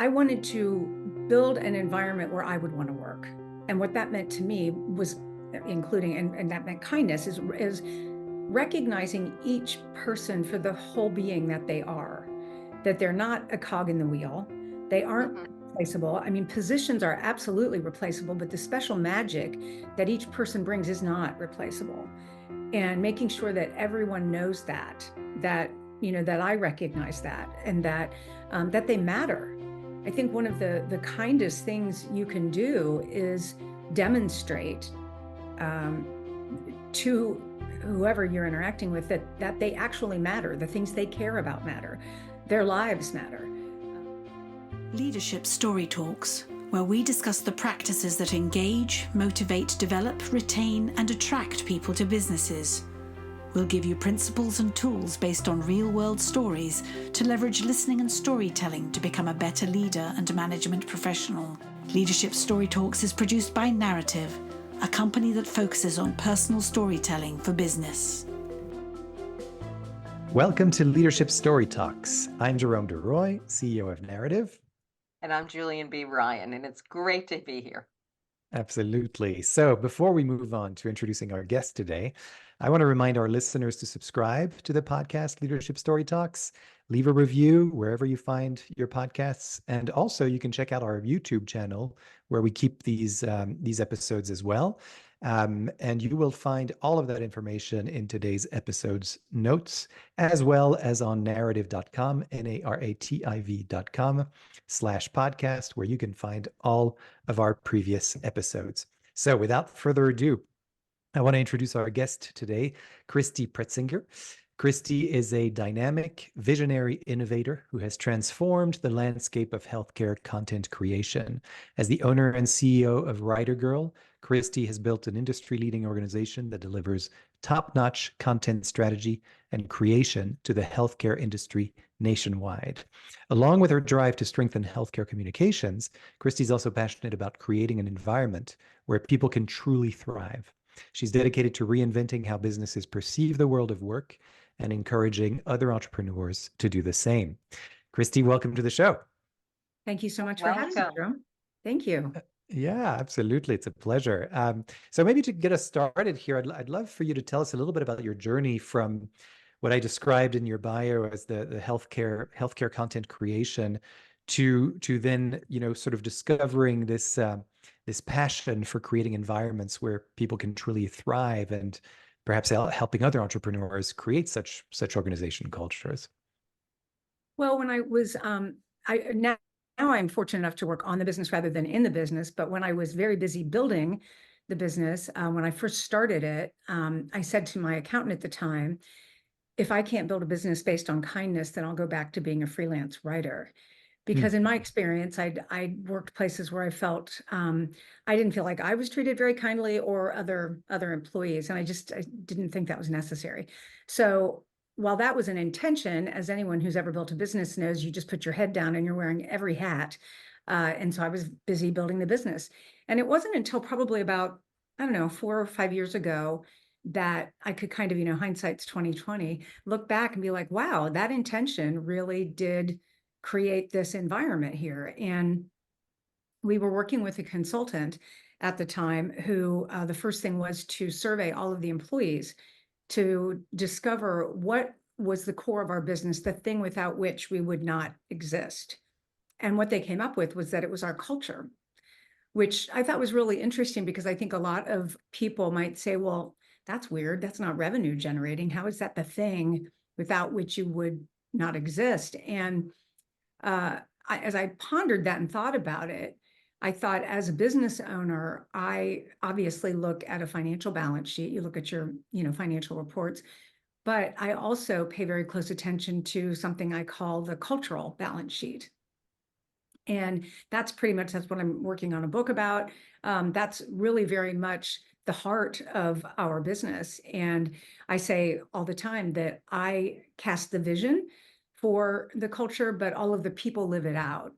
I wanted to build an environment where I would want to work. And what that meant to me was including, and that meant kindness, is recognizing each person for the whole being that they are, that they're not a cog in the wheel. They aren't replaceable. I mean, positions are absolutely replaceable, but the special magic that each person brings is not replaceable. And making sure that everyone knows that that I recognize that, and that they matter. I think one of the kindest things you can do is demonstrate to whoever you're interacting with that they actually matter, the things they care about matter, their lives matter. Leadership Story Talks, where we discuss the practices that engage, motivate, develop, retain, and attract people to businesses. We'll give you principles and tools based on real-world stories to leverage listening and storytelling to become a better leader and management professional. Leadership Story Talks is produced by Narrative, a company that focuses on personal storytelling for business. Welcome to Leadership Story Talks. I'm Jerome CEO of Narrative. And I'm Julienne B. Ryan, and it's great to be here. Absolutely. So before we move on to introducing our guest today, I want to remind our listeners to subscribe to the podcast Leadership Story Talks, leave a review wherever you find your podcasts, and also you can check out our YouTube channel where we keep these episodes as well. And you will find all of that information in today's episode's notes, as well as on narrative.com, narrativ.com/podcast, where you can find all of our previous episodes. So without further ado, I want to introduce our guest today, Christy Pretzinger. Christy is a dynamic, visionary innovator who has transformed the landscape of healthcare content creation. As the owner and CEO of WriterGirl, Christy has built an industry-leading organization that delivers top-notch content strategy and creation to the healthcare industry nationwide. Along with her drive to strengthen healthcare communications, Christy is also passionate about creating an environment where people can truly thrive. She's dedicated to reinventing how businesses perceive the world of work and encouraging other entrepreneurs to do the same. Christy, welcome to the show. Thank you so much for having me, Jerome. Thank you. Yeah, absolutely. It's a pleasure. So maybe to get us started here, I'd love for you to tell us a little bit about your journey from what I described in your bio as the healthcare content creation to then, sort of discovering this passion for creating environments where people can truly thrive and perhaps helping other entrepreneurs create such organization cultures. Well, when I was, now I'm fortunate enough to work on the business rather than in the business. But when I was very busy building the business, when I first started it, I said to my accountant at the time, if I can't build a business based on kindness, then I'll go back to being a freelance writer. Because in my experience, I worked places where I felt I didn't feel like I was treated very kindly, or other employees, and I didn't think that was necessary. So while that was an intention, as anyone who's ever built a business knows, you just put your head down and you're wearing every hat. And so I was busy building the business, and it wasn't until probably about 4 or 5 years ago that I could kind of, hindsight's 2020, look back and be like, wow, that intention really did create this environment here. And we were working with a consultant at the time who the first thing was to survey all of the employees to discover what was the core of our business, the thing without which we would not exist. And what they came up with was that it was our culture, which I thought was really interesting, because I think a lot of people might say, well, that's weird. That's not revenue generating. How is that the thing without which you would not exist? And as I pondered that and thought about it, I thought, as a business owner, I obviously look at a financial balance sheet. You look at your, financial reports, but I also pay very close attention to something I call the cultural balance sheet. And that's what I'm working on a book about. That's really very much the heart of our business. And I say all the time that I cast the vision for the culture, but all of the people live it out,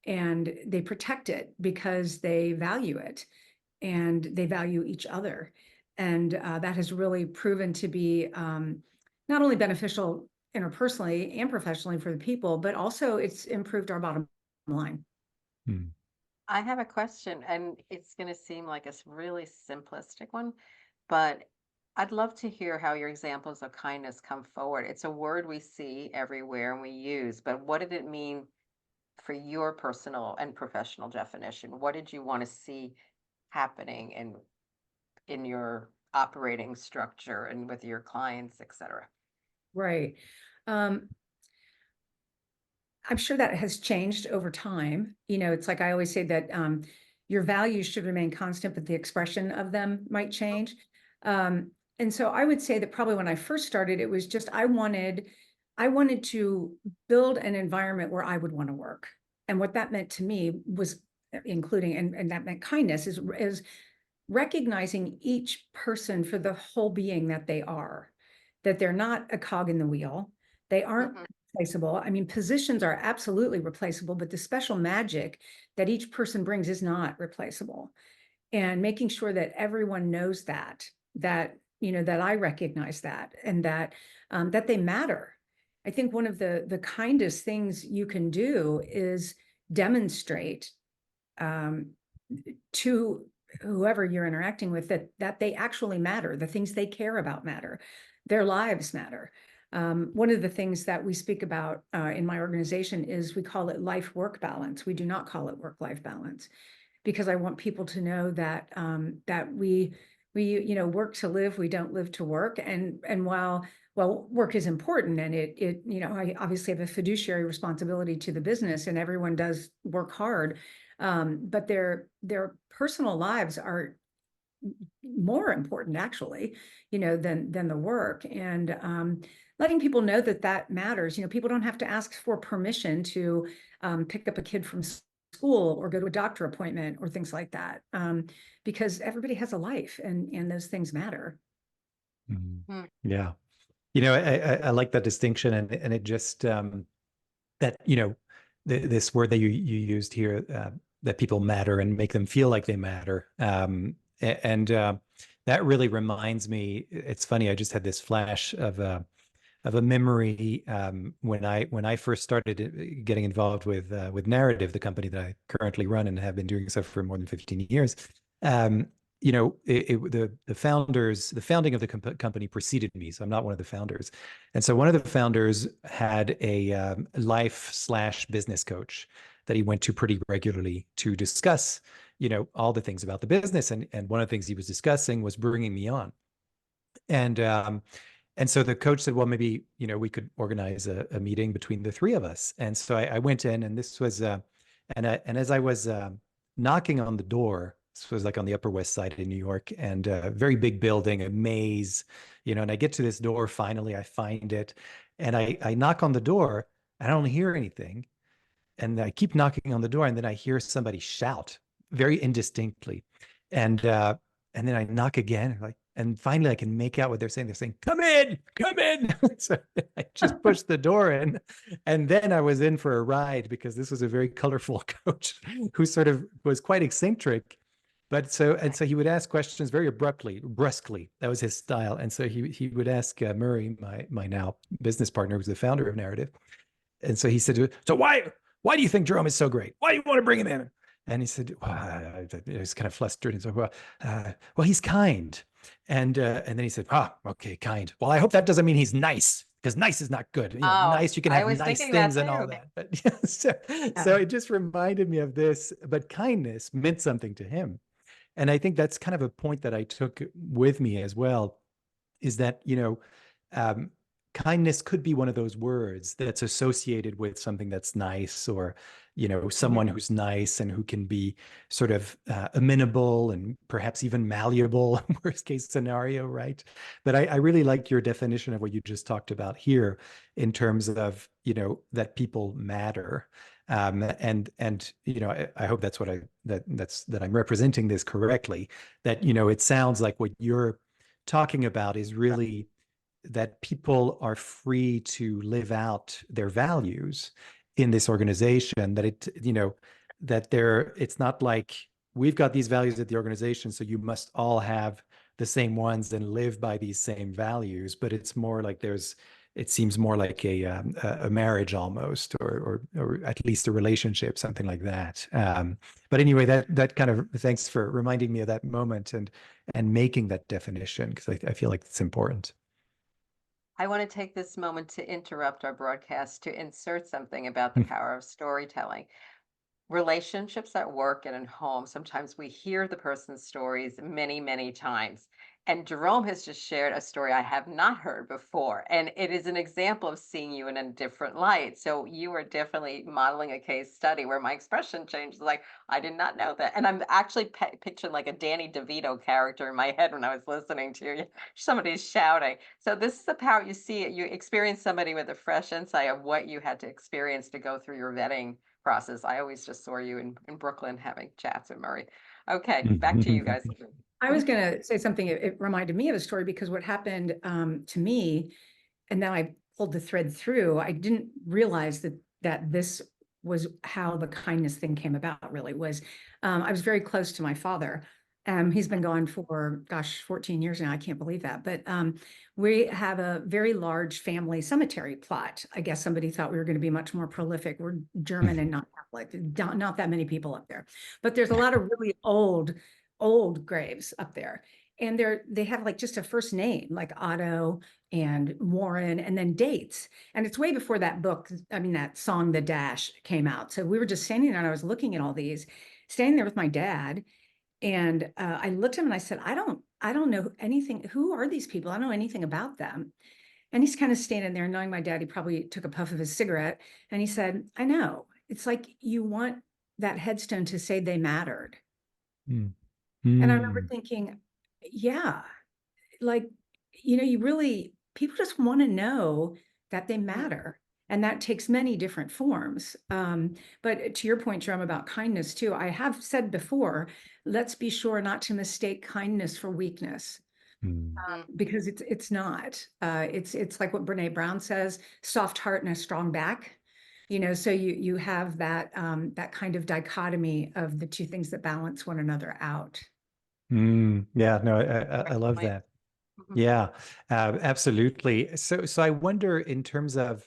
and they protect it because they value it and they value each other. And that has really proven to be not only beneficial interpersonally and professionally for the people, but also it's improved our bottom line. Hmm. I have a question, and it's going to seem like a really simplistic one, but I'd love to hear how your examples of kindness come forward. It's a word we see everywhere and we use, but what did it mean for your personal and professional definition? What did you want to see happening in your operating structure and with your clients, et cetera? Right. Um, I'm sure that has changed over time. It's like I always say that your values should remain constant, but the expression of them might change. And so I would say that probably when I first started, it was just I wanted to build an environment where I would want to work. And what that meant to me was including, and that meant kindness, is recognizing each person for the whole being that they are, that they're not a cog in the wheel. They aren't replaceable. I mean, positions are absolutely replaceable, but the special magic that each person brings is not replaceable. And making sure that everyone knows that that I recognize that, and that that they matter. I think one of the kindest things you can do is demonstrate to whoever you're interacting with that they actually matter, the things they care about matter, their lives matter. One of the things that we speak about in my organization is we call it life-work balance. We do not call it work-life balance, because I want people to know that that we work to live, we don't live to work. And while work is important, and it I obviously have a fiduciary responsibility to the business, and everyone does work hard, but their personal lives are more important actually, than the work. And letting people know that that matters. People don't have to ask for permission to pick up a kid from school or go to a doctor appointment or things like that, because everybody has a life, and those things matter. Mhm. Mm. Yeah. I like that distinction, and it just that this word that you used here, that people matter and make them feel like they matter, and that really reminds me. It's funny. I just had this flash of a memory when I first started getting involved with Narrative, the company that I currently run and have been doing so for more than 15 years. Um, the founding of the company preceded me, so I'm not one of the founders. And so one of the founders had a life/business coach that he went to pretty regularly to discuss, all the things about the business. And one of the things he was discussing was bringing me on. And so the coach said, well, maybe, we could organize a meeting between the three of us. And so I went in, and this was, and as I was knocking on the door, this was like on the Upper West Side in New York, and a very big building, a maze, and I get to this door, finally, I find it, and I knock on the door, I don't hear anything. And I keep knocking on the door, and then I hear somebody shout very indistinctly. And then I knock again, and finally I can make out what they're saying. They're saying, "Come in, come in." So I just pushed the door in, and then I was in for a ride, because this was a very colorful coach who sort of was quite eccentric. But so he would ask questions very abruptly, brusquely. That was his style. And so he would ask Murray, my now business partner, who's the founder of Narrative. And so he said, "So why do you think Jerome is so great? Why do you want to bring him in?" And he said, well, I was kind of flustered. And so, well, he's kind. And then he said, okay, kind. Well, I hope that doesn't mean he's nice, because nice is not good. Oh, Nice, you can I have was nice thinking that things and all too. that. But yeah, so it just reminded me of this. But kindness meant something to him. And I think that's kind of a point that I took with me as well, is that, um, kindness could be one of those words that's associated with something that's nice, or someone Mhm. who's nice and who can be sort of amenable and perhaps even malleable, worst case scenario, right? But I really like your definition of what you just talked about here, in terms of that people matter. And I hope that's that I'm representing this correctly, that it sounds like what you're talking about is really that people are free to live out their values in this organization, that it's not like we've got these values at the organization, so you must all have the same ones and live by these same values, but it's more like there's it seems more like a marriage almost, or at least a relationship, something like that. But anyway, that kind of, thanks for reminding me of that moment and making that definition, because I feel like it's important. I want to take this moment to interrupt our broadcast to insert something about the power of storytelling. Relationships at work and at home, sometimes we hear the person's stories many, many times. And Jerome has just shared a story I have not heard before. And it is an example of seeing you in a different light. So you are definitely modeling a case study where my expression changed. Like, I did not know that. And I'm actually picturing like a Danny DeVito character in my head when I was listening to you. Somebody's shouting. So this is the power. You see it, you experience somebody with a fresh insight of what you had to experience to go through your vetting process. I always just saw you in Brooklyn having chats with Murray. Okay, back to you guys. I was going to say something. It reminded me of a story because what happened to me, and then I pulled the thread through. I didn't realize that this was how the kindness thing came about. Really was. I was very close to my father. He's been gone for, gosh, 14 years now. I can't believe that. But we have a very large family cemetery plot. I guess somebody thought we were going to be much more prolific. We're German and not Catholic. Not that many people up there. But there's a lot of really old graves up there. And they have like just a first name, like Otto and Warren, and then dates. And it's way before that book, that song, The Dash, came out. So we were just standing there and I was looking at all these, standing there with my dad. And I looked at him and I said, I don't know anything. Who are these people? I don't know anything about them. And he's kind of standing there, knowing my dad, he probably took a puff of his cigarette. And he said, I know. It's like you want that headstone to say they mattered. Mm. And I remember thinking, yeah, like, people just want to know that they matter. And that takes many different forms. But to your point, Jerome, about kindness too, I have said before, let's be sure not to mistake kindness for weakness. Because it's not. It's like what Brene Brown says, soft heart and a strong back. So you have that kind of dichotomy of the two things that balance one another out. Yeah, no, I love that. Yeah, absolutely. So I wonder, in terms of,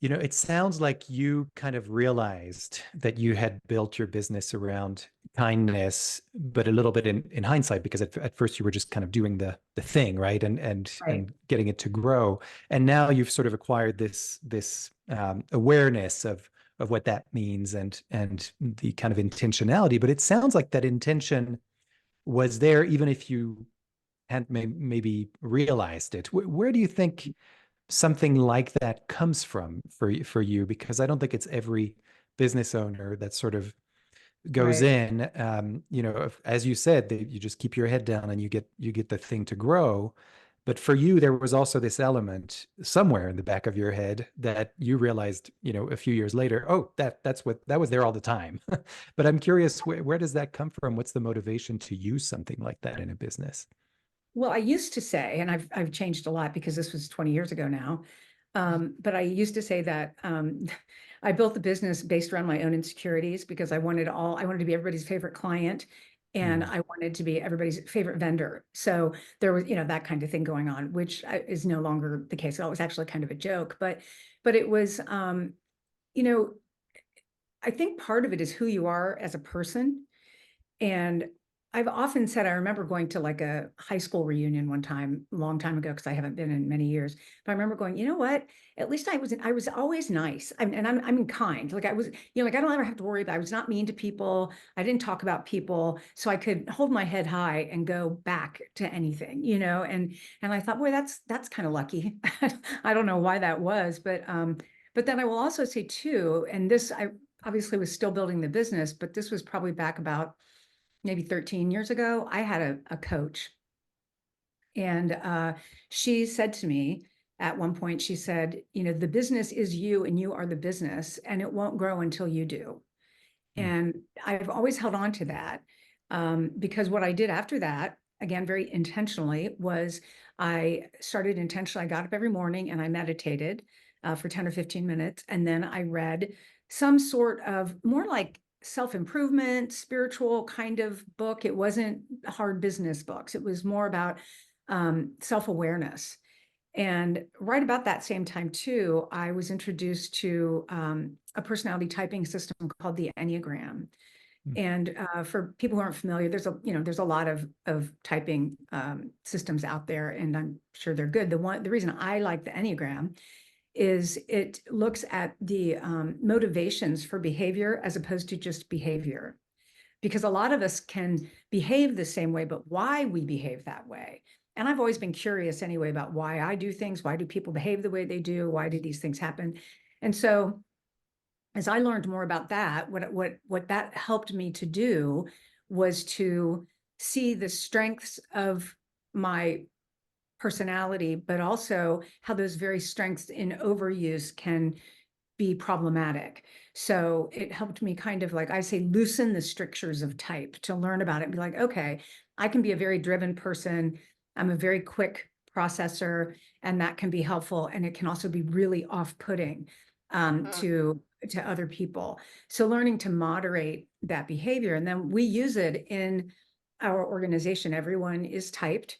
it sounds like you kind of realized that you had built your business around kindness, but a little bit in hindsight, because at first you were just kind of doing the thing, right? And getting it to grow. And now you've sort of acquired this awareness of what that means, and the kind of intentionality. But it sounds like that intention was there even if you hadn't maybe realized it. Where do you think something like that comes from for you? Because I don't think it's every business owner that sort of goes in, as you said, you just keep your head down and you get the thing to grow. But for you, there was also this element somewhere in the back of your head that you realized, a few years later, oh, that was there all the time. But I'm curious, where does that come from? What's the motivation to use something like that in a business? Well, I used to say, and I've changed a lot because this was 20 years ago now. But I used to say that I built the business based around my own insecurities, because I wanted to be everybody's favorite client, and I wanted to be everybody's favorite vendor. So there was, that kind of thing going on, which is no longer the case. It was actually kind of a joke, but it was, I think part of it is who you are as a person. And I've often said, I remember going to like a high school reunion one time, a long time ago, because I haven't been in many years. But I remember going, you know what? At least I was always nice. I'm kind. Like I was, like I don't ever have to worry about, I was not mean to people. I didn't talk about people. So I could hold my head high and go back to anything, and I thought, boy, that's kind of lucky. I don't know why that was, but then I will also say too, and this, I obviously was still building the business, but this was probably back about maybe 13 years ago. I had a coach, and she said to me at one point, she said, the business is you and you are the business, and it won't grow until you do. And I've always held on to that, because what I did after that, again, very intentionally, was I started intentionally. I got up every morning and I meditated for 10 or 15 minutes. And then I read some sort of more like self-improvement, spiritual kind of book. It wasn't hard business books. It was more about self-awareness. And right about that same time too, I was introduced to a personality typing system called the Enneagram. And for people who aren't familiar, there's a lot of typing systems out there, and I'm sure they're good. The reason I like the Enneagram is it looks at the motivations for behavior as opposed to just behavior, because a lot of us can behave the same way, but why we behave that way. And I've always been curious anyway about why I do things. Why do people behave the way they do? Why do these things happen? And so as I learned more about that, what that helped me to do was to see the strengths of my personality, but also how those very strengths in overuse can be problematic. So it helped me kind of, like I say, loosen the strictures of type, to learn about it and be like, okay, I can be a very driven person. I'm a very quick processor, and that can be helpful. And it can also be really off-putting to other people. So learning to moderate that behavior. And then we use it in our organization. Everyone is typed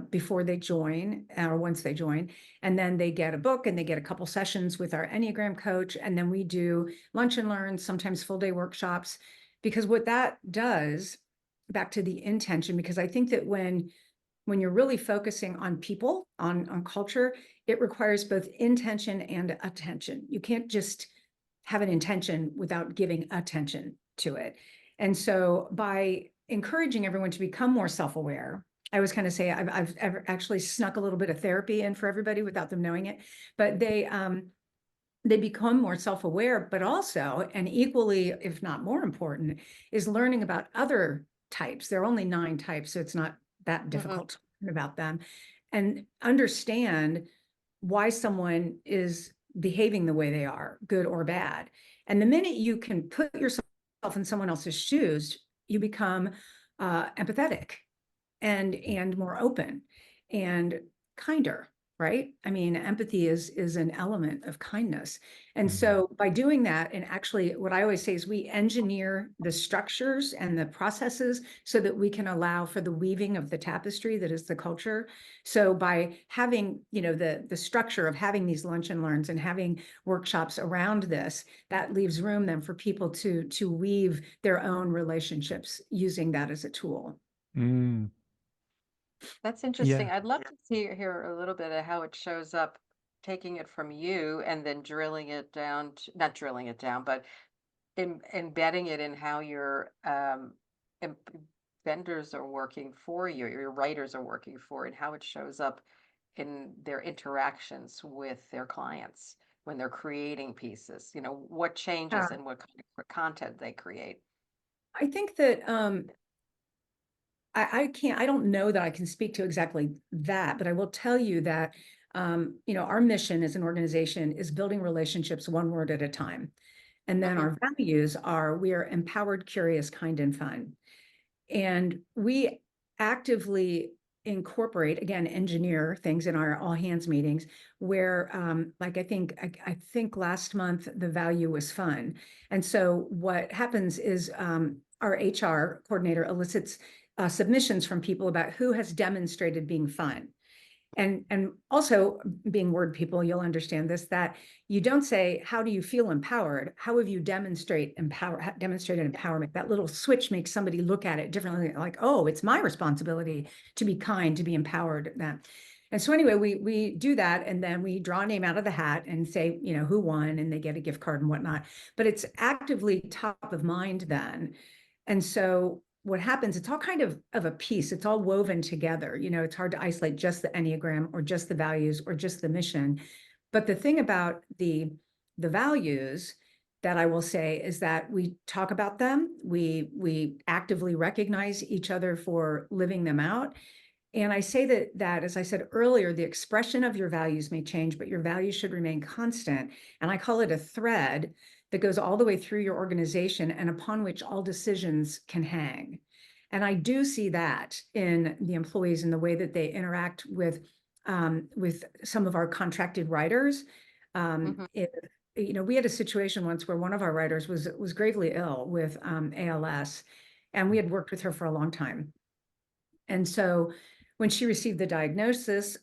before they join or once they join. And then they get a book and they get a couple sessions with our Enneagram coach. And then we do lunch and learn, sometimes full day workshops, because what that does, back to the intention, because I think that when you're really focusing on people, on culture, it requires both intention and attention. You can't just have an intention without giving attention to it. And so by encouraging everyone to become more self-aware, I was kind of say I've actually snuck a little bit of therapy in for everybody without them knowing it, but they become more self-aware, but also, and equally, if not more important, is learning about other types. There are only 9 types, so it's not that difficult to learn about them, and understand why someone is behaving the way they are, good or bad. And the minute you can put yourself in someone else's shoes, you become empathetic and more open and kinder, right? I mean, empathy is an element of kindness. And so by doing that, and actually what I always say is we engineer the structures and the processes so that we can allow for the weaving of the tapestry that is the culture. So by having, the structure of having these lunch and learns and having workshops around this, that leaves room then for people to weave their own relationships using that as a tool. Mm. That's interesting. Yeah. I'd love to hear a little bit of how it shows up, taking it from you and then drilling it down, not drilling it down, but embedding it in how your em- vendors are working for you, your writers are working for, and how it shows up in their interactions with their clients when they're creating pieces. What changes and what kind of content they create. I think that I don't know that I can speak to exactly that, but I will tell you that, our mission as an organization is building relationships one word at a time. And then our values are, we are empowered, curious, kind, and fun. And we actively incorporate, again, engineer things in our all hands meetings where, like, I think last month the value was fun. And so what happens is our HR coordinator elicits submissions from people about who has demonstrated being fun. And also, being word people, you'll understand this, that you don't say, how do you feel empowered? How have you demonstrated empowerment? That little switch makes somebody look at it differently, like, oh, it's my responsibility to be kind, to be empowered. And so anyway, we do that, and then we draw a name out of the hat and say, who won, and they get a gift card and whatnot. But it's actively top of mind then. And so what happens, it's all kind of a piece. It's all woven together. It's hard to isolate just the Enneagram or just the values or just the mission. But the thing about the values that I will say is that we talk about them. We actively recognize each other for living them out. And I say that, as I said earlier, the expression of your values may change, but your values should remain constant. And I call it a thread that goes all the way through your organization and upon which all decisions can hang. And I do see that in the employees and the way that they interact with some of our contracted writers. We had a situation once where one of our writers was gravely ill with ALS, and we had worked with her for a long time. And so when she received the diagnosis,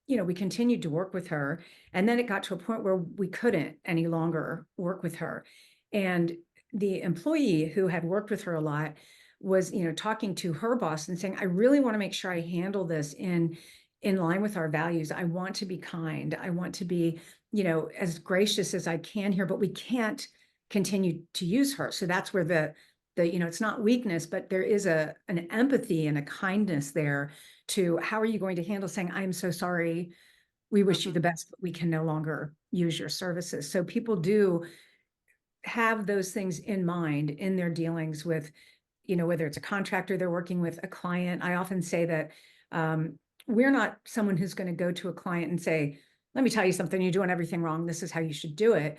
we continued to work with her. And then it got to a point where we couldn't any longer work with her. And the employee who had worked with her a lot was, talking to her boss and saying, I really want to make sure I handle this in line with our values. I want to be kind. I want to be, as gracious as I can here, but we can't continue to use her. So that's where the it's not weakness, but there is an empathy and a kindness there to how are you going to handle saying, I'm so sorry. We wish you the best, but we can no longer use your services. So people do have those things in mind in their dealings with, whether it's a contractor they're working with, a client. I often say that we're not someone who's going to go to a client and say, let me tell you something, you're doing everything wrong. This is how you should do it.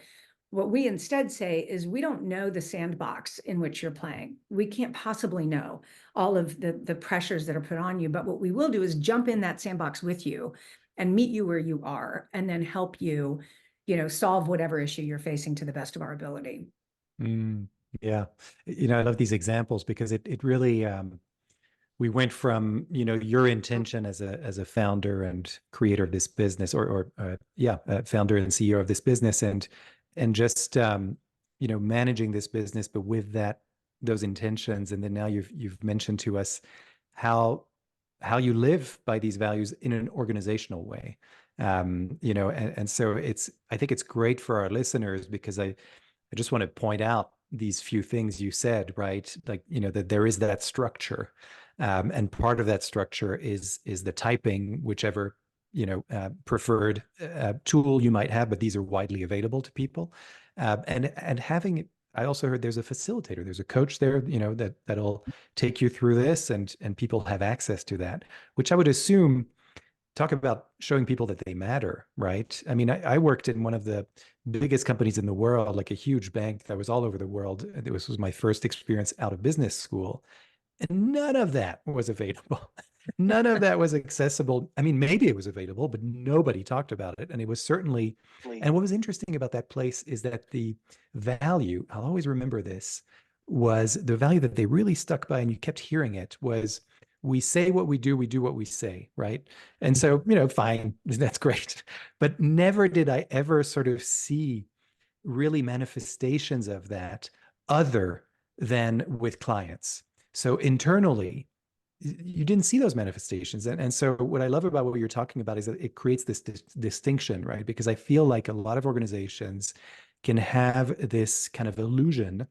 What we instead say is we don't know the sandbox in which you're playing. We can't possibly know all of the pressures that are put on you. But what we will do is jump in that sandbox with you and meet you where you are and then help you, solve whatever issue you're facing to the best of our ability. Yeah. I love these examples because it really, we went from, your intention as a founder and creator of this business founder and CEO of this business and just, managing this business, but with those intentions. And then now you've mentioned to us how you live by these values in an organizational way. And so I think it's great for our listeners because I just want to point out these few things you said, right? Like, that there is that structure. And part of that structure is the typing, whichever, preferred tool you might have, but these are widely available to people. And having, I also heard there's a facilitator, there's a coach there, that'll take you through this and people have access to that, which I would assume, talk about showing people that they matter, right? I mean, I worked in one of the biggest companies in the world, like a huge bank that was all over the world. This was my first experience out of business school. And none of that was available. None of that was accessible. I mean, maybe it was available, but nobody talked about it. And it was certainly, and what was interesting about that place is that the value, I'll always remember this, was the value that they really stuck by, and you kept hearing it, was we say what we do what we say, right? And so, fine, that's great. But never did I ever sort of see really manifestations of that other than with clients. So internally, you didn't see those manifestations. And so what I love about what you're talking about is that it creates this distinction, right? Because I feel like a lot of organizations can have this kind of illusion.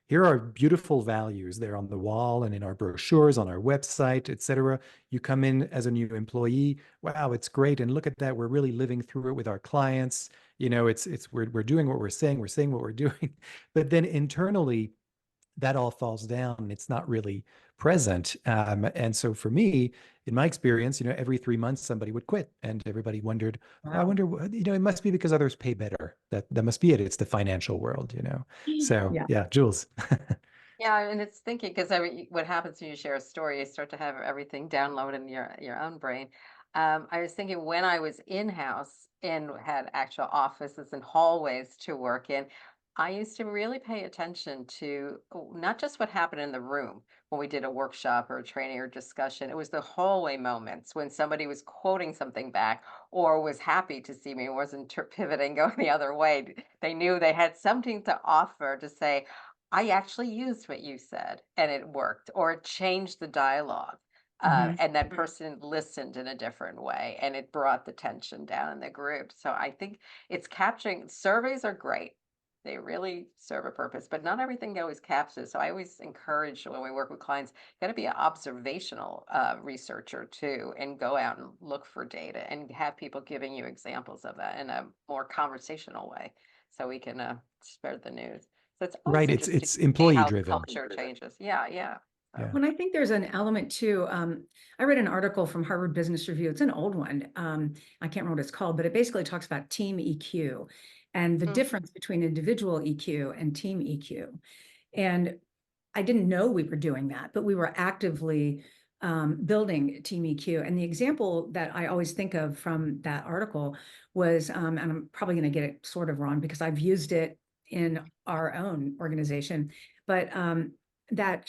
Here are beautiful values. They're on the wall and in our brochures, on our website, et cetera. You come in as a new employee. Wow, it's great. And look at that. We're really living through it with our clients. We're doing what we're saying what we're doing. But then internally, that all falls down and it's not really present. And so for me, in my experience, every 3 months somebody would quit and everybody wondered, wow. I wonder, it must be because others pay better. That must be it. It's the financial world, So yeah, Jules. Yeah, and it's thinking because what happens when you share a story, you start to have everything download in your own brain. I was thinking when I was in-house and had actual offices and hallways to work in, I used to really pay attention to not just what happened in the room when we did a workshop or a training or discussion. It was the hallway moments when somebody was quoting something back or was happy to see me, wasn't pivoting, going the other way. They knew they had something to offer to say, I actually used what you said and it worked, or it changed the dialogue. And that person listened in a different way and it brought the tension down in the group. So I think it's capturing, surveys are great. They really serve a purpose, but not everything always captures. So I always encourage when we work with clients, got to be an observational researcher too, and go out and look for data and have people giving you examples of that in a more conversational way, so we can spread the news. So it's always Right. interesting It's to see employee how driven. culture changes. Yeah, yeah. Yeah. When I think there's an element too, I read an article from Harvard Business Review. It's an old one. I can't remember what it's called, but it basically talks about team EQ and the difference between individual EQ and team EQ. And I didn't know we were doing that, but we were actively building team EQ. And the example that I always think of from that article was, and I'm probably going to get it sort of wrong because I've used it in our own organization, but that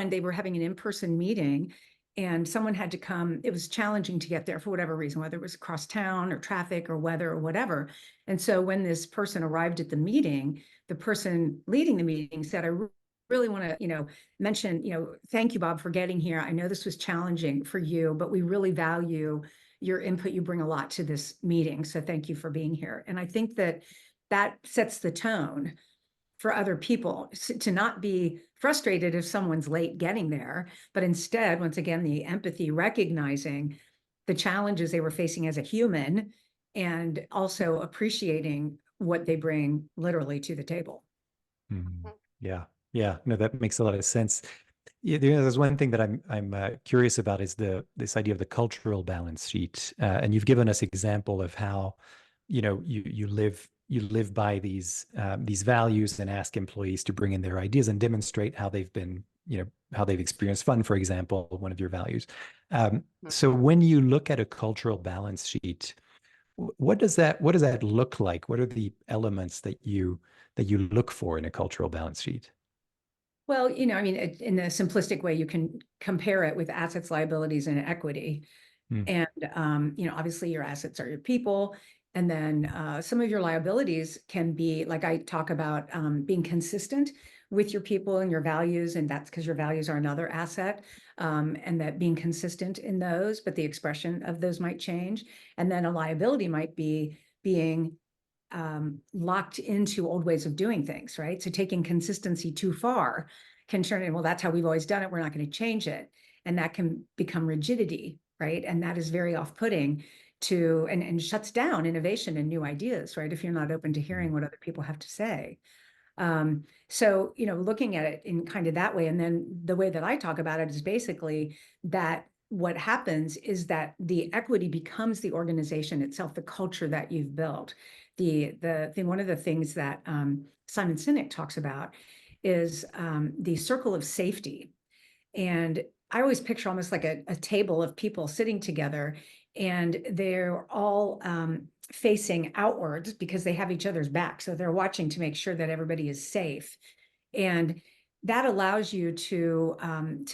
they were having an in-person meeting and someone had to come. It was challenging to get there for whatever reason, whether it was across town or traffic or weather or whatever. And so when this person arrived at the meeting, the person leading the meeting said, I really want to, mention, thank you, Bob, for getting here. I know this was challenging for you, but we really value your input. You bring a lot to this meeting. So thank you for being here. And I think that sets the tone for other people to not be frustrated if someone's late getting there, but instead, once again, the empathy, recognizing the challenges they were facing as a human and also appreciating what they bring literally to the table. Mhm. Yeah. Yeah. No, that makes a lot of sense. Yeah, there's one thing that I'm curious about is this idea of the cultural balance sheet, and you've given us example of how, you live by these values and ask employees to bring in their ideas and demonstrate how they've been, how they've experienced fun, for example, one of your values. So when you look at a cultural balance sheet, what does that look like? What are the elements that you look for in a cultural balance sheet? Well, I mean, in a simplistic way, you can compare it with assets, liabilities, and equity. Mm. And, obviously your assets are your people. And then some of your liabilities can be, like I talk about, being consistent with your people and your values. And that's because your values are another asset, and that being consistent in those, but the expression of those might change. And then a liability might be being locked into old ways of doing things, right? So taking consistency too far can turn in, well, that's how we've always done it. We're not going to change it. And that can become rigidity, right? And that is very off-putting to, and shuts down innovation and new ideas, right? If you're not open to hearing what other people have to say. So, looking at it in kind of that way. And then the way that I talk about it is basically that what happens is that the equity becomes the organization itself, the culture that you've built. One of the things that Simon Sinek talks about is the circle of safety. And I always picture almost like a table of people sitting together, and they're all facing outwards because they have each other's back. So they're watching to make sure that everybody is safe. And that allows you to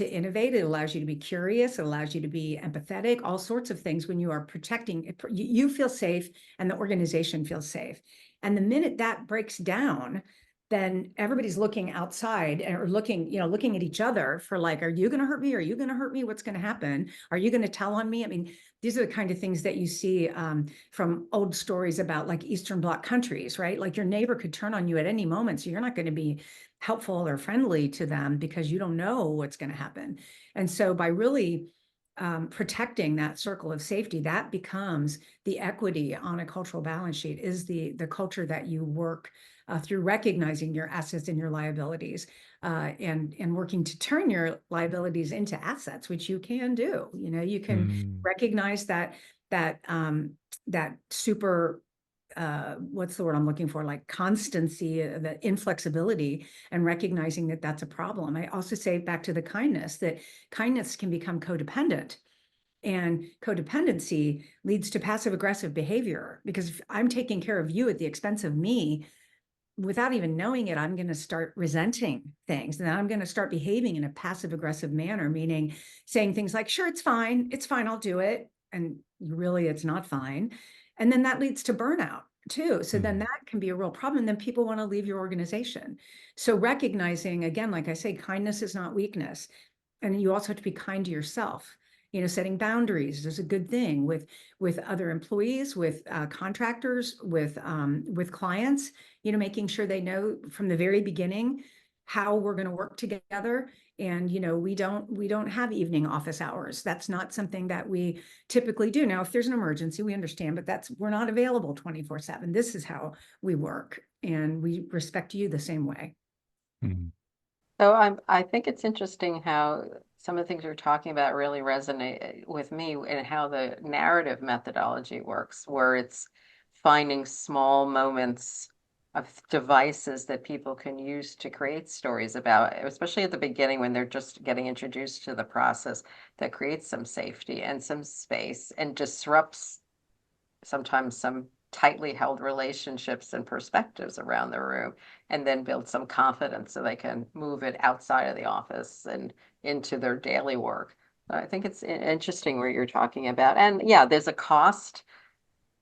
innovate. It allows you to be curious. It allows you to be empathetic, all sorts of things when you are protecting. You feel safe and the organization feels safe. And the minute that breaks down, then everybody's looking outside or looking at each other for like, are you going to hurt me? Are you going to hurt me? What's going to happen? Are you going to tell on me? I mean, these are the kind of things that you see from old stories about like Eastern Bloc countries, right? Like your neighbor could turn on you at any moment. So you're not going to be helpful or friendly to them because you don't know what's going to happen. And so by really protecting that circle of safety, that becomes the equity on a cultural balance sheet, is the culture that you work through recognizing your assets and your liabilities, and working to turn your liabilities into assets, which you can do. You can recognize that super what's the word I'm looking for? Like constancy, the inflexibility, and recognizing that that's a problem. I also say back to the kindness, that kindness can become codependent. And codependency leads to passive aggressive behavior, because if I'm taking care of you at the expense of me, without even knowing it, I'm going to start resenting things. And then I'm going to start behaving in a passive aggressive manner, meaning saying things like, sure, it's fine, I'll do it. And really, it's not fine. And then that leads to burnout too. So then that can be a real problem. And then people want to leave your organization. So recognizing, again, like I say, kindness is not weakness. And you also have to be kind to yourself. Setting boundaries is a good thing with other employees, with contractors, with clients. Making sure they know from the very beginning how we're going to work together. And we don't have evening office hours. That's not something that we typically do. Now, if there's an emergency, we understand, but we're not available 24/7. This is how we work, and we respect you the same way. So I think it's interesting how some of the things you're talking about really resonate with me, and how the narrative methodology works, where it's finding small moments of devices that people can use to create stories about, especially at the beginning when they're just getting introduced to the process, that creates some safety and some space and disrupts sometimes some tightly held relationships and perspectives around the room, and then build some confidence so they can move it outside of the office and into their daily work. I think it's interesting what you're talking about. And yeah, there's a cost,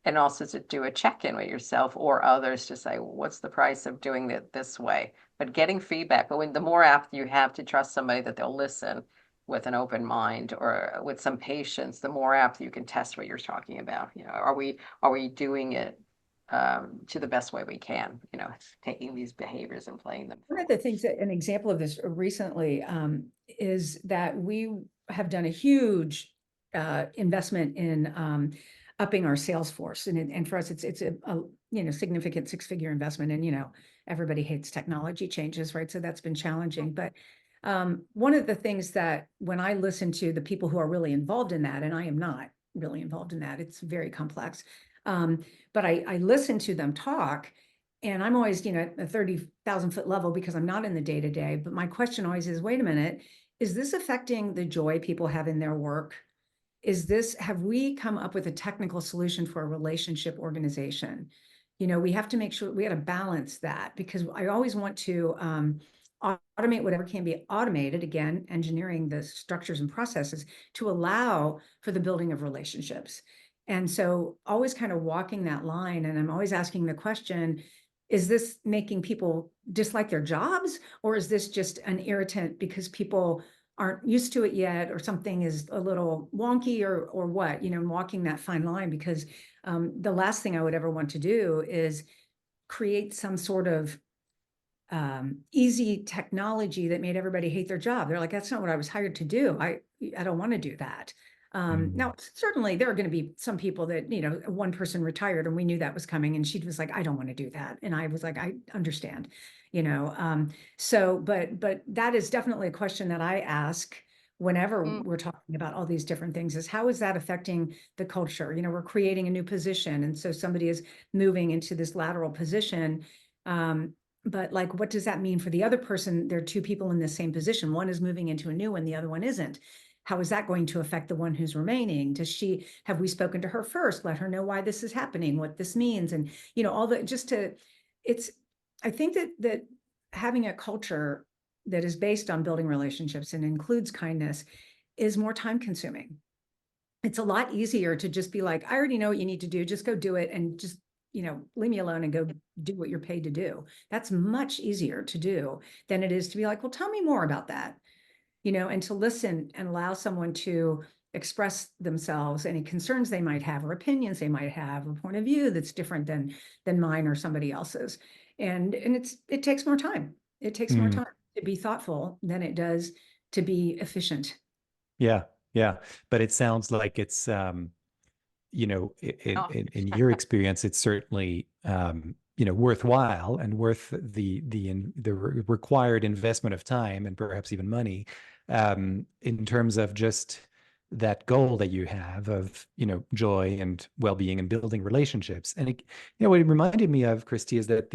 and also to do a check-in with yourself or others to say, what's the price of doing it this way? But getting feedback, but when the more apt you have to trust somebody that they'll listen with an open mind or with some patience, the more apt you can test what you're talking about. Are we doing it to the best way we can, taking these behaviors and playing them One of forward. the things that an example of this recently is that we have done a huge investment in upping our sales force, and for us, it's a significant six-figure investment, and everybody hates technology changes, right? So that's been challenging, but one of the things that when I listen to the people who are really involved in that, and I am not really involved in that, it's very complex, but I listen to them talk. And I'm always, at a 30,000-foot level because I'm not in the day to day. But my question always is, wait a minute, is this affecting the joy people have in their work? Have we come up with a technical solution for a relationship organization? We have to make sure we got to balance that, because I always want to automate whatever can be automated, again, engineering the structures and processes to allow for the building of relationships. And so always kind of walking that line. And I'm always asking the question, is this making people dislike their jobs, or is this just an irritant because people aren't used to it yet, or something is a little wonky, or what, walking that fine line, because the last thing I would ever want to do is create some sort of easy technology that made everybody hate their job. They're like, that's not what I was hired to do. I don't want to do that. Now, certainly there are going to be some people that, one person retired and we knew that was coming, and she was like, I don't want to do that. And I was like, I understand, but that is definitely a question that I ask whenever we're talking about all these different things, is how is that affecting the culture? We're creating a new position. And so somebody is moving into this lateral position. But like, what does that mean for the other person? There are two people in the same position. One is moving into a new one, the other one isn't. How is that going to affect the one who's remaining? Have we spoken to her first? Let her know why this is happening, what this means. And, I think that having a culture that is based on building relationships and includes kindness is more time consuming. It's a lot easier to just be like, I already know what you need to do. Just go do it, and just, leave me alone and go do what you're paid to do. That's much easier to do than it is to be like, well, tell me more about that. And to listen and allow someone to express themselves, any concerns they might have, or opinions they might have, or point of view that's different than mine or somebody else's. And it takes more time. It takes more time to be thoughtful than it does to be efficient. Yeah, yeah. But it sounds like it's in your experience, it's certainly worthwhile and worth the required investment of time and perhaps even money, in terms of just that goal that you have of joy and well-being and building relationships. And what it reminded me of, Christy, is that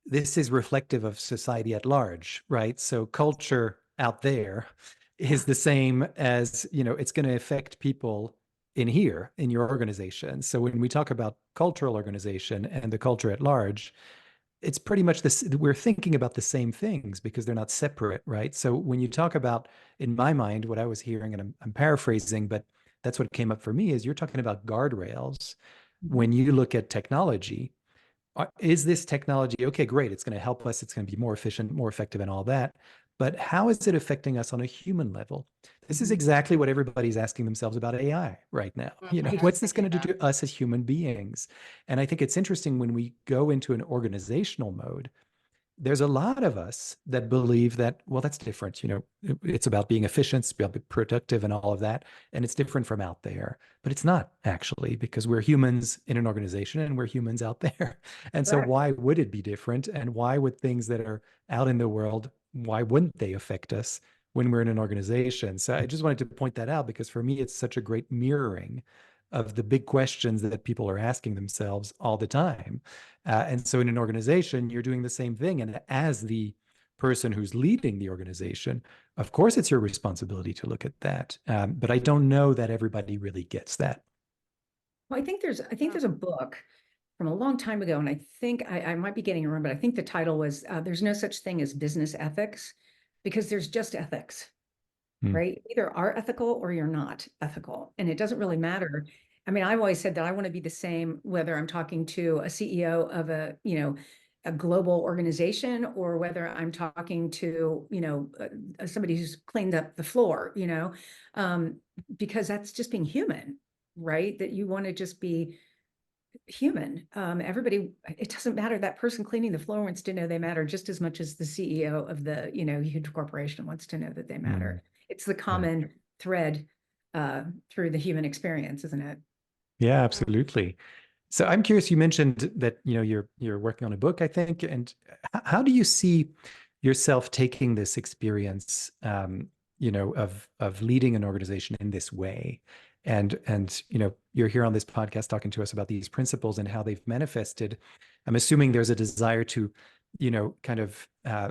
this is reflective of society at large, right? So culture out there is the same as, it's going to affect people in here, in your organization. So when we talk about cultural organization and the culture at large, it's pretty much this, we're thinking about the same things because they're not separate, right? So when you talk about, in my mind, what I was hearing, and I'm paraphrasing, but that's what came up for me, is you're talking about guardrails. When you look at technology, is this technology, okay, great, it's going to help us, it's going to be more efficient, more effective, and all that, but how is it affecting us on a human level? This is exactly what everybody's asking themselves about AI right now. What's this going to do to us as human beings? And I think it's interesting when we go into an organizational mode, there's a lot of us that believe that, well, that's different. It's about being efficient, it's about being productive and all of that. And it's different from out there, but it's not actually, because we're humans in an organization and we're humans out there. And so why would it be different? And why would things that are out in the world, why wouldn't they affect us when we're in an organization? So I just wanted to point that out, because for me, it's such a great mirroring of the big questions that people are asking themselves all the time. And so in an organization, you're doing the same thing. And as the person who's leading the organization, of course, it's your responsibility to look at that. But I don't know that everybody really gets that. Well, I think there's a book from a long time ago, and I think I might be getting it wrong, but I think the title was "There's No Such Thing as Business Ethics," because there's just ethics. Mm. right? You either are ethical or you're not ethical. And it doesn't really matter. I mean, I've always said that I want to be the same, whether I'm talking to a CEO of a, a global organization, or whether I'm talking to, somebody who's cleaned up the floor, because that's just being human, right? That you want to just be human. Everybody, it doesn't matter. That person cleaning the floor wants to know they matter just as much as the CEO of the, huge corporation wants to know that they matter. It's the Yeah. common thread through the human experience, isn't it? Yeah, absolutely. So I'm curious, you mentioned that, you're working on a book, I think, and how do you see yourself taking this experience, of leading an organization in this way? And you're here on this podcast talking to us about these principles and how they've manifested. I'm assuming there's a desire to, kind of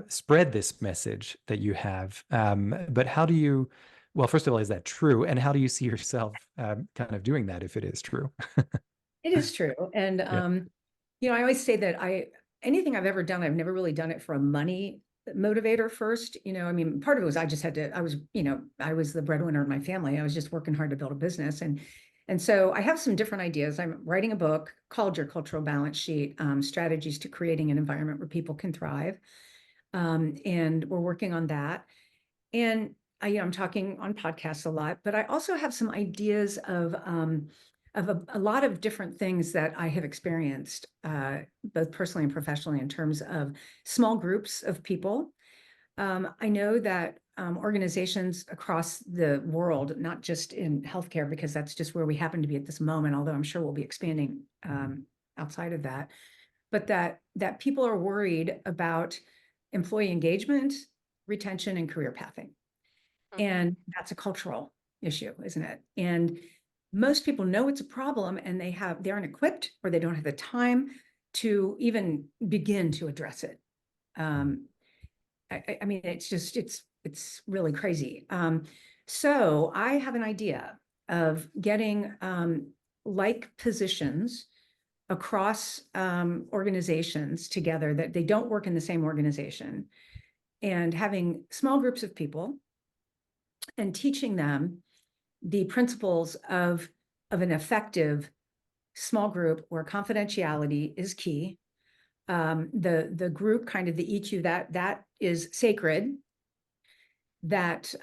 spread this message that you have. But how do you, well, first of all, is that true? And how do you see yourself kind of doing that if it is true? It is true. And, Yeah. I always say that anything I've ever done, I've never really done it for a money motivator first. I mean, part of it was I was the breadwinner in my family. I was just working hard to build a business. And so I have some different ideas. I'm writing a book called Your Cultural Balance Sheet, Strategies to Creating an Environment Where People Can Thrive. And we're working on that. And I'm talking on podcasts a lot, but I also have some ideas of a lot of different things that I have experienced, both personally and professionally, in terms of small groups of people. I know that organizations across the world, not just in healthcare, because that's just where we happen to be at this moment, although I'm sure we'll be expanding outside of that, but that people are worried about employee engagement, retention, and career pathing. And that's a cultural issue, isn't it? And most people know it's a problem, and they aren't equipped, or they don't have the time to even begin to address it. I mean, it's really crazy. So I have an idea of getting like positions across organizations together, that they don't work in the same organization, and having small groups of people and teaching them the principles of an effective small group where confidentiality is key. The group, kind of the EQ, that is sacred, that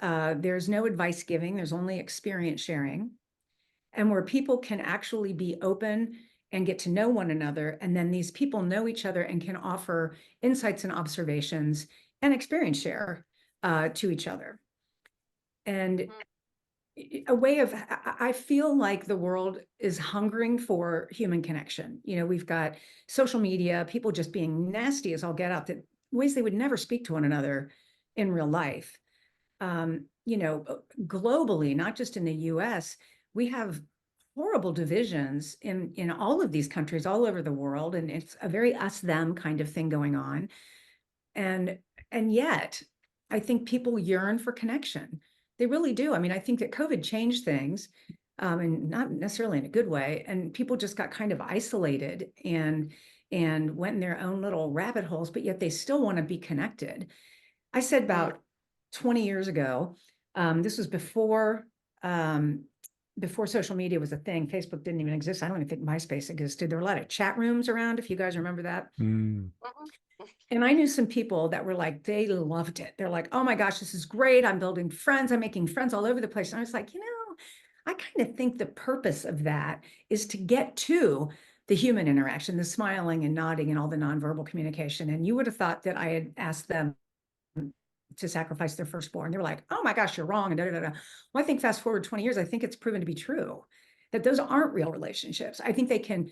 there's no advice giving, there's only experience sharing, and where people can actually be open and get to know one another. And then these people know each other and can offer insights and observations and experience share to each other. And a way of, I feel like the world is hungering for human connection. We've got social media, people just being nasty as all get out, that ways they would never speak to one another in real life. Globally, not just in the US, we have horrible divisions in all of these countries all over the world. And it's a very us them kind of thing going on. And yet I think people yearn for connection. They really do. I mean, I think that COVID changed things, and not necessarily in a good way. And people just got kind of isolated and went in their own little rabbit holes, but yet they still want to be connected. I said about 20 years ago, this was before social media was a thing. Facebook didn't even exist. I don't even think MySpace existed. There were a lot of chat rooms around, if you guys remember that. And I knew some people that were like, they loved it. They're like, oh my gosh, this is great. I'm building friends. I'm making friends all over the place. And I was like, I kind of think the purpose of that is to get to the human interaction, the smiling and nodding and all the nonverbal communication. And you would have thought that I had asked them to sacrifice their firstborn. They were like, oh my gosh, you're wrong. And da, da, da, da. Well, I think fast forward 20 years, I think it's proven to be true that those aren't real relationships. I think they can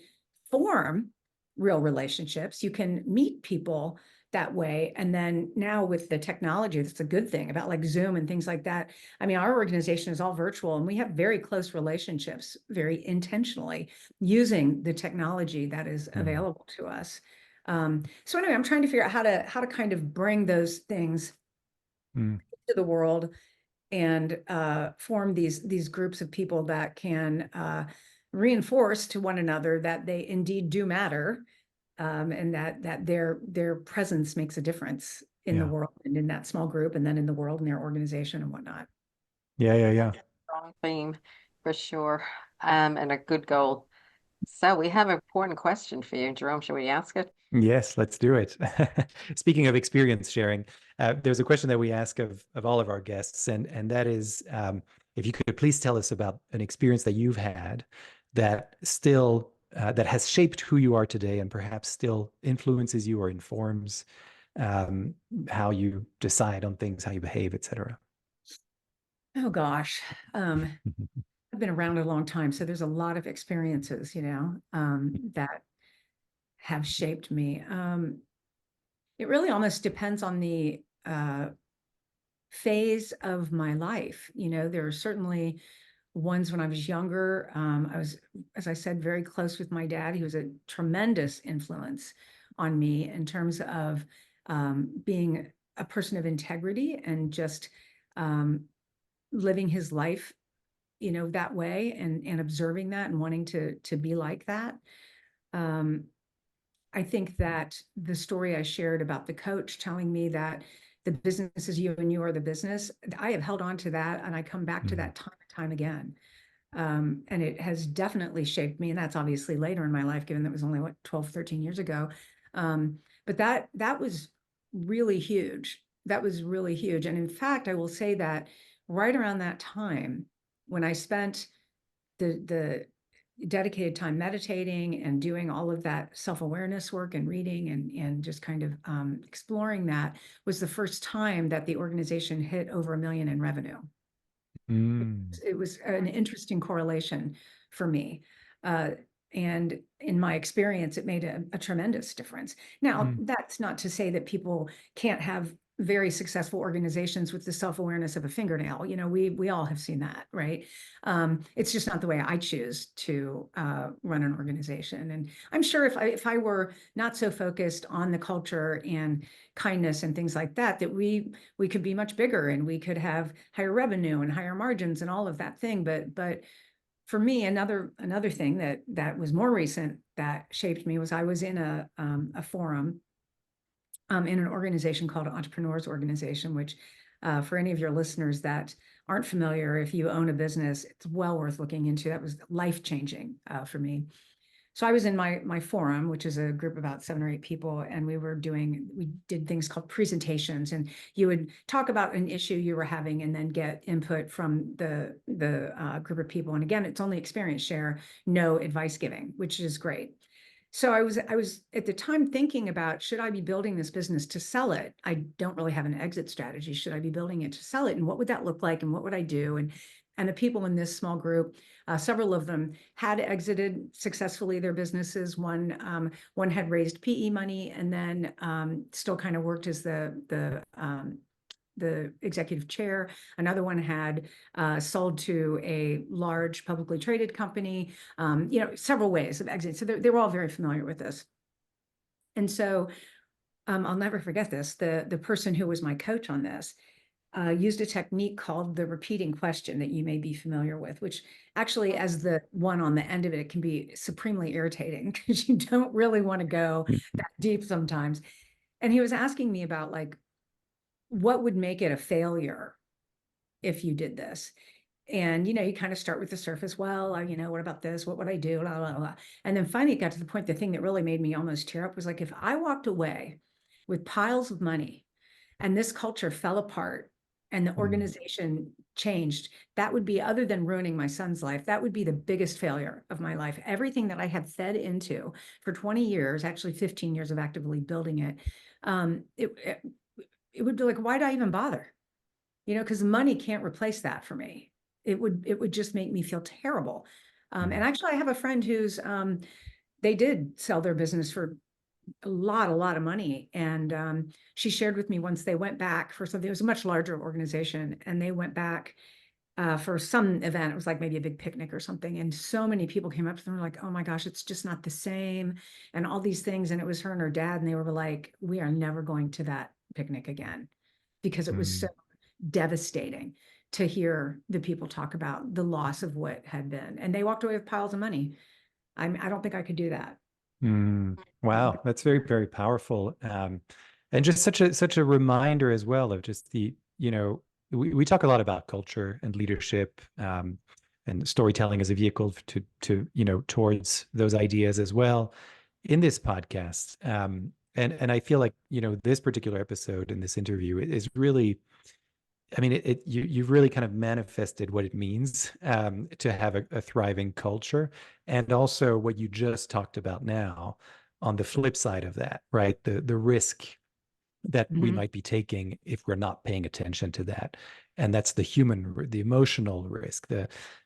form real relationships. You can meet people that way. And then now with the technology, that's a good thing about like Zoom and things like that. I mean, our organization is all virtual, and we have very close relationships, very intentionally using the technology that is available to us. So anyway, I'm trying to figure out how to kind of bring those things to the world and form these groups of people that can reinforce to one another that they indeed do matter, and that their presence makes a difference in the world and in that small group, and then in the world and their organization and whatnot. Yeah. Strong theme for sure. And a good goal. So we have an important question for you, Jerome. Should we ask it? Yes, let's do it. Speaking of experience sharing, there's a question that we ask of all of our guests, and that is, if you could please tell us about an experience that you've had that still that has shaped who you are today, and perhaps still influences you or informs how you decide on things, how you behave, etc. Oh gosh. I've been around a long time, so there's a lot of experiences, that have shaped me. It really almost depends on the phase of my life. There are certainly ones when I was younger. I was, as I said, very close with my dad. He was a tremendous influence on me in terms of being a person of integrity and just living his life, that way, and observing that and wanting to be like that. I think that the story I shared about the coach telling me that the business is you and you are the business, I have held on to that, and I come back to that time and time again. And it has definitely shaped me. And that's obviously later in my life, given that was only 12, 13 years ago. But that was really huge. That was really huge. And in fact, I will say that right around that time, when I spent the dedicated time meditating and doing all of that self-awareness work and reading and just kind of exploring, that was the first time that the organization hit over $1 million in revenue. It was an interesting correlation for me. And in my experience, it made a tremendous difference. Now, that's not to say that people can't have very successful organizations with the self-awareness of a fingernail. We all have seen that, right? It's just not the way I choose to run an organization. And I'm sure if I were not so focused on the culture and kindness and things like that, that we could be much bigger and we could have higher revenue and higher margins and all of that thing. But for me, another thing that was more recent that shaped me was I was in a forum in an organization called Entrepreneurs Organization, which for any of your listeners that aren't familiar, if you own a business, it's well worth looking into. That was life-changing for me. So I was in my forum, which is a group of about 7 or 8 people, and we did things called presentations, and you would talk about an issue you were having and then get input from the group of people. And again, it's only experience share, no advice giving, which is great. So I was at the time thinking about, should I be building this business to sell it? I don't really have an exit strategy. Should I be building it to sell it? And what would that look like? And what would I do? And the people in this small group, several of them had exited successfully their businesses. One had raised PE money and then still kind of worked as the executive chair. Another one had sold to a large publicly traded company. Several ways of exit. So they were all very familiar with this. And so I'll never forget this. The person who was my coach on this used a technique called the repeating question that you may be familiar with, which actually, as the one on the end of it can be supremely irritating because you don't really want to go that deep sometimes. And he was asking me about, like, what would make it a failure if you did this? And, you kind of start with the surface. Well, what about this? What would I do? Blah, blah, blah. And then finally it got to the point, the thing that really made me almost tear up was, like, if I walked away with piles of money and this culture fell apart and the organization changed, that would be, other than ruining my son's life, that would be the biggest failure of my life. Everything that I had fed into for 20 years, actually 15 years of actively building it, it would be like, why did I even bother? Because money can't replace that for me. It would just make me feel terrible. And actually, I have a friend who's they did sell their business for a lot of money. And she shared with me once they went back for something. It was a much larger organization, and they went back for some event. It was like maybe a big picnic or something. And so many people came up to them and were like, oh my gosh, it's just not the same. And all these things. And it was her and her dad. And they were like, we are never going to that picnic again, because it was so devastating to hear the people talk about the loss of what had been. And they walked away with piles of money. I don't think I could do that. Wow, that's very, very powerful. And just such a reminder as well of just the we talk a lot about culture and leadership, and storytelling as a vehicle to towards those ideas as well in this podcast. And I feel like this particular episode in this interview is really, I mean, you've really kind of manifested what it means to have a thriving culture, and also what you just talked about now on the flip side of that, right? The risk that we Mhm. might be taking if we're not paying attention to that. And that's the emotional risk.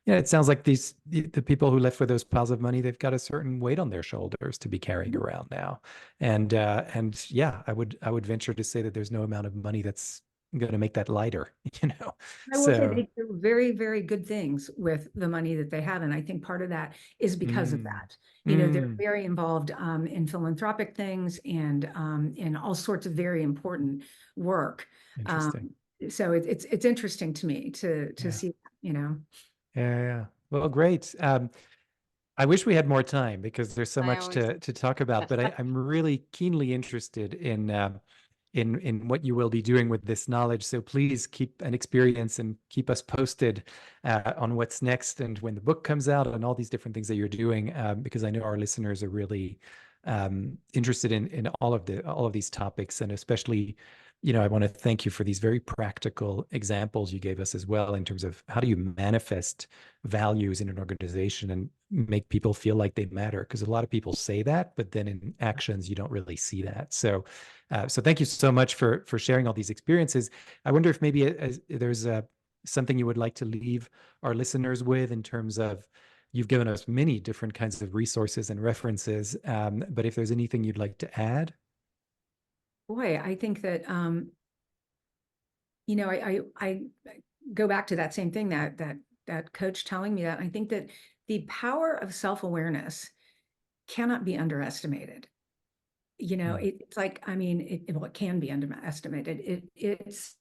It sounds like the people who left for those piles of money, they've got a certain weight on their shoulders to be carrying around now. And yeah, I would venture to say that there's no amount of money that's going to make that lighter, you know. I will say So, they do very, very good things with the money that they have. And I think part of that is because of mm, that. They're mm, very involved in philanthropic things and in all sorts of very important work. interesting. Um, so it's interesting to me to Yeah. see, you know. Yeah. Yeah. Well, great. I wish we had more time because there's so I much always, to talk about, but I'm really keenly interested in what you will be doing with this knowledge. So please keep an experience and keep us posted on what's next and when the book comes out and all these different things that you're doing, because I know our listeners are really interested in all of these topics, and especially, I want to thank you for these very practical examples you gave us as well in terms of how do you manifest values in an organization and make people feel like they matter, because a lot of people say that, but then in actions you don't really see that. So thank you so much for sharing all these experiences. I wonder if maybe there's something you would like to leave our listeners with in terms of, you've given us many different kinds of resources and references, but if there's anything you'd like to add. Boy, I think that I go back to that same thing that coach telling me that. I think that the power of self-awareness cannot be underestimated. Mm, It's like, I mean, well, it can be underestimated. It's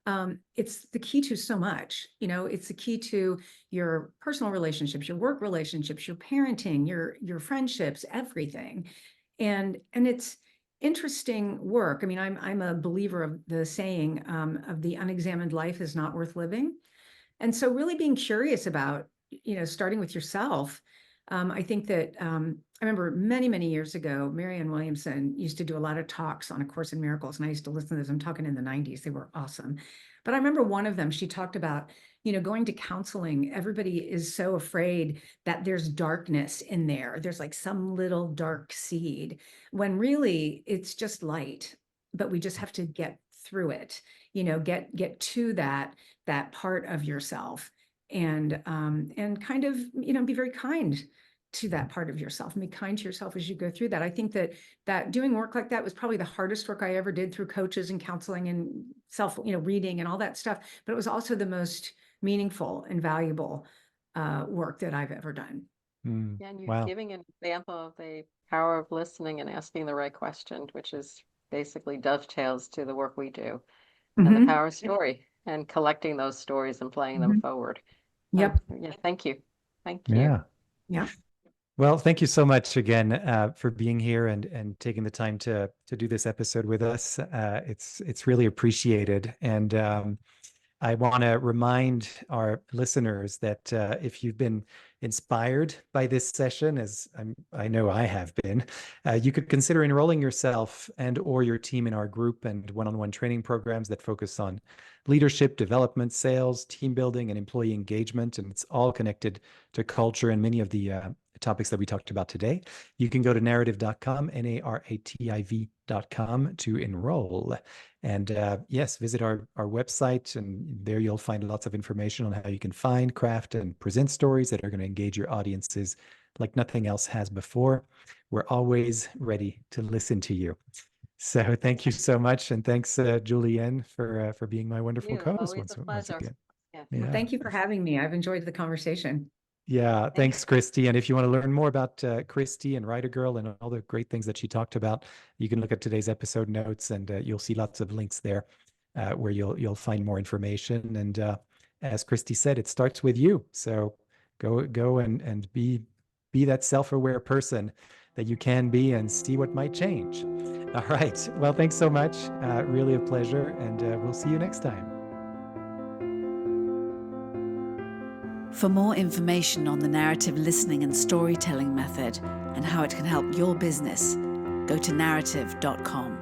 the key to so much. It's the key to your personal relationships, your work relationships, your parenting, your friendships, everything. And it's interesting work. I mean, I'm a believer of the saying of the unexamined life is not worth living. And so really being curious about, starting with yourself. I think that I remember many, many years ago, Marianne Williamson used to do a lot of talks on A Course in Miracles, and I used to listen to those. I'm talking in the 90s. They were awesome. But I remember one of them, she talked about, going to counseling. Everybody is so afraid that there's darkness in there. There's like some little dark seed, when really it's just light, but we just have to get through it, get to that part of yourself, and kind of be very kind to that part of yourself, and be kind to yourself as you go through that. I think that doing work like that was probably the hardest work I ever did, through coaches and counseling and self reading and all that stuff, but it was also the most meaningful and valuable work that I've ever done. mm, yeah, and you're wow. giving an example of the power of listening and asking the right question, which is basically dovetails to the work we do, and the Mm-hmm. power of story and collecting those stories and playing them Mm-hmm. forward. So, Yep. yeah, thank you. Thank you. Yeah. Yeah. Well, thank you so much again for being here and taking the time to do this episode with us. It's really appreciated, and I want to remind our listeners that if you've been inspired by this session, as I know I have been, you could consider enrolling yourself and/or your team in our group and one-on-one training programs that focus on leadership, development, sales, team building, and employee engagement. And it's all connected to culture and many of the topics that we talked about today. You can go to narrative.com, NARATIV.com, to enroll. And yes, visit our website, and there you'll find lots of information on how you can find, craft, and present stories that are going to engage your audiences like nothing else has before. We're always ready to listen to you. So thank you so much, and thanks, Julienne, for being my wonderful You, co-host always a once pleasure. again. Yeah. Well, Yeah. thank you for having me. I've enjoyed the conversation. Yeah, Thanks. thanks, Christy. And if you want to learn more about Christy and WriterGirl and all the great things that she talked about, you can look at today's episode notes, and you'll see lots of links there where you'll find more information. And as Christy said, it starts with you. So go and be that self-aware person that you can be, and see what might change. All right. Well, thanks so much. Really a pleasure, and we'll see you next time. For more information on the narrative listening and storytelling method and how it can help your business, go to narrative.com.